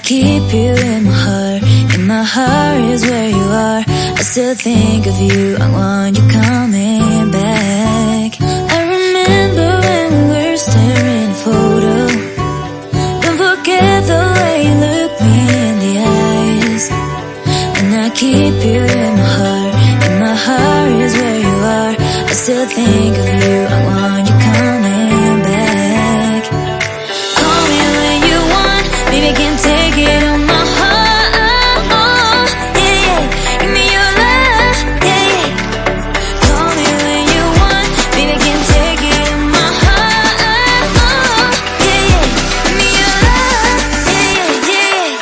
keep you in my heart. In my heart is where you are. I still think of you. I want you coming back. I remember when we were staring at a photo. Don't forget the way you look me in the eyes. And I keep you in my heart. In my heart is where you are. I still think of you. I want you coming back. Call me when you want. Baby, I can't take it on my heart. Yeah, yeah. Give me your love. Yeah, yeah. Call me when you want. Baby, I can't take it on my heart. Yeah, yeah. Give me your love. Yeah, yeah,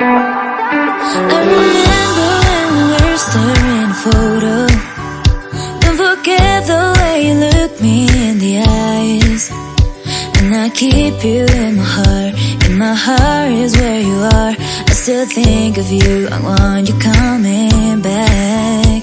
I remember when we were staring at a photo. Don't forget the way you look me in the eyes. And I keep you in my heart. In my heart is where you are. I still think of you. I want you coming back.